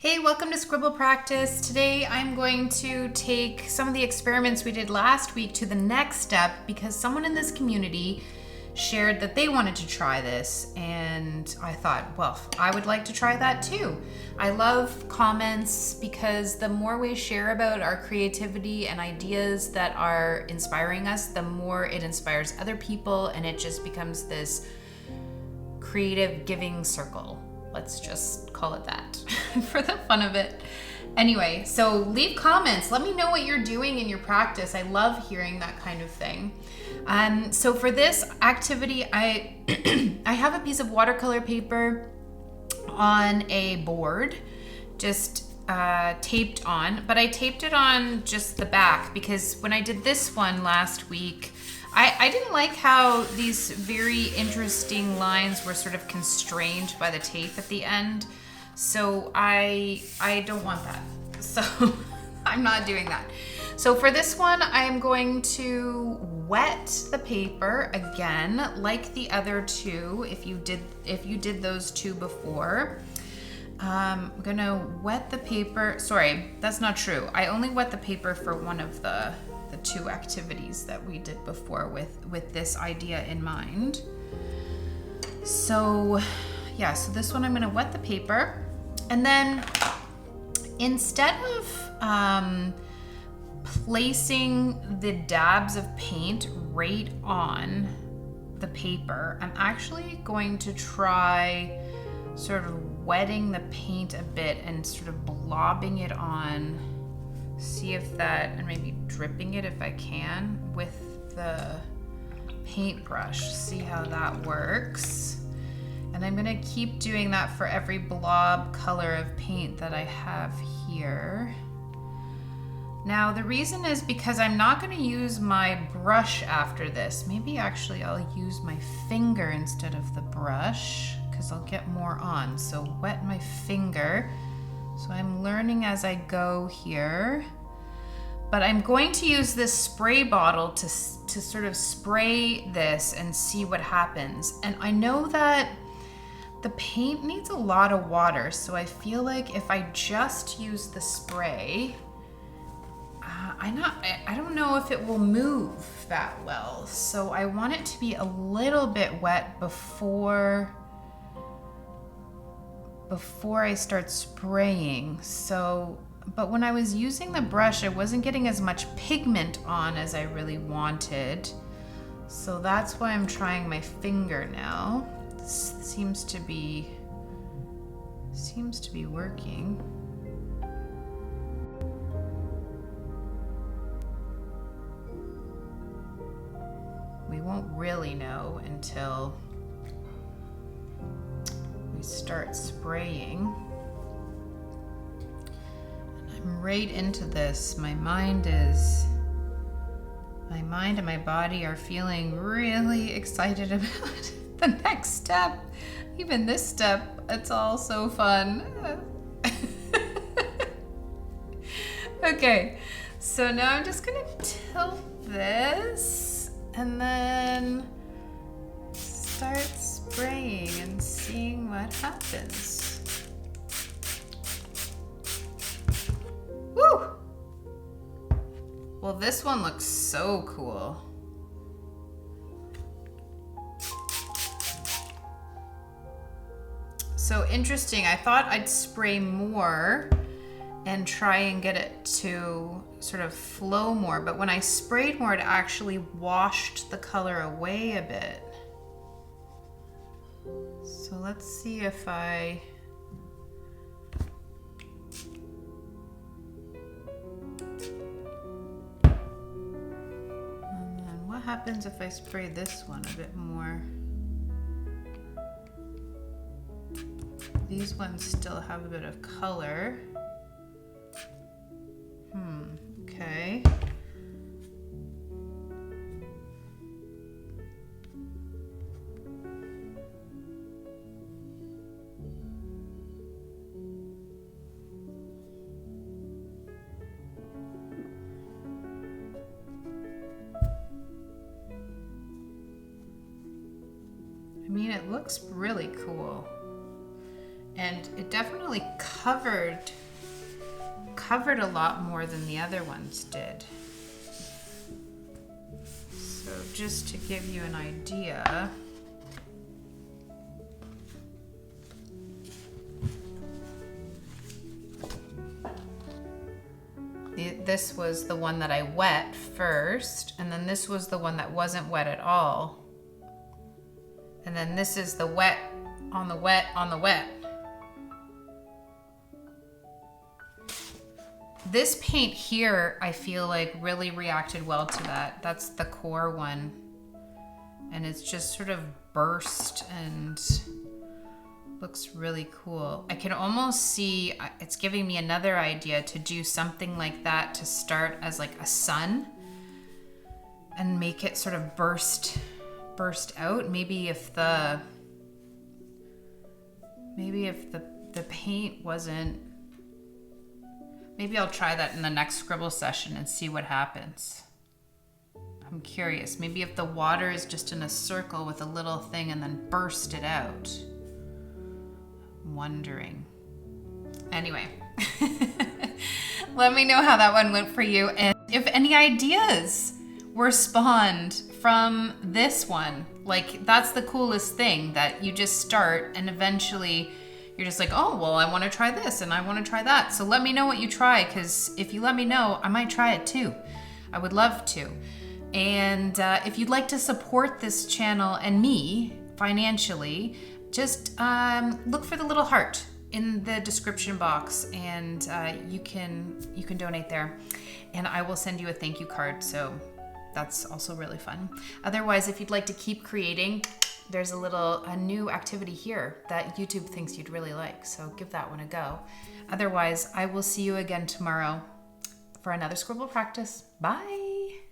Hey, welcome to Scribble Practice. Today I'm going to take some of the experiments we did last week to the next step because someone in this community shared that they wanted to try this, and I thought, well, I would like to try that too. I love comments because the more we share about our creativity and ideas that are inspiring us, the more it inspires other people, and it just becomes this creative giving circle. Let's just call it that for the fun of it. Anyway, so leave comments. Let me know what you're doing in your practice. I love hearing that kind of thing. So for this activity, I I have a piece of watercolor paper on a board, just taped on, but I taped it on just the back because when I did this one last week, I didn't like how these very interesting lines were sort of constrained by the tape at the end. So I don't want that. So I'm not doing that. So for this one, I'm going to wet the paper again, like the other two, if you did those two before. I'm gonna wet the paper. Sorry, that's not true. I only wet the paper for one of the two activities that we did before with this idea in mind. So yeah, so this one I'm gonna wet the paper, and then instead of placing the dabs of paint right on the paper, I'm actually going to try sort of wetting the paint a bit and sort of blobbing it on. See if that, and maybe dripping it if I can with the paintbrush. See how that works. And I'm gonna keep doing that for every blob color of paint that I have here. Now the reason is because I'm not gonna use my brush after this. Maybe actually I'll use my finger instead of the brush because I'll get more on. So wet my finger. So I'm learning as I go here, but I'm going to use this spray bottle to sort of spray this and see what happens. And I know that the paint needs a lot of water, so I feel like if I just use the spray, I don't know if it will move that well. So I want it to be a little bit wet before I start spraying. So, but when I was using the brush, I wasn't getting as much pigment on as I really wanted. So that's why I'm trying my finger now. This seems to be working. We won't really know until start spraying. And I'm right into this. My mind and my body are feeling really excited about the next step. Even this step, it's all so fun. Okay, so now I'm just gonna tilt this and then start spraying and seeing what happens. Woo! Well, this one looks so cool. So interesting. I thought I'd spray more and try and get it to sort of flow more, but when I sprayed more, it actually washed the color away a bit. So let's see if and then what happens if I spray this one a bit more? These ones still have a bit of color. Okay. I mean, it looks really cool. And it definitely covered a lot more than the other ones did. So just to give you an idea, this was the one that I wet first, and then this was the one that wasn't wet at all. And then this is the wet on the wet on the wet. This paint here, I feel like really reacted well to that. That's the core one. And it's just sort of burst and looks really cool. I can almost see, it's giving me another idea to do something like that to start as like a sun and make it sort of burst out. Maybe if the paint wasn't, maybe I'll try that in the next scribble session and see what happens. I'm curious. Maybe if the water is just in a circle with a little thing and then burst it out. I'm wondering. Anyway, let me know how that one went for you. And if any ideas were spawned from this one, like that's the coolest thing, that you just start and eventually you're just like, oh, well, I want to try this and I want to try that. So let me know what you try, because if you let me know, I might try it too. I would love to. And if you'd like to support this channel and me financially, just look for the little heart in the description box, and you can donate there. And I will send you a thank you card. So that's also really fun. Otherwise, if you'd like to keep creating, there's a new activity here that YouTube thinks you'd really like. So give that one a go. Otherwise, I will see you again tomorrow for another scribble practice. Bye.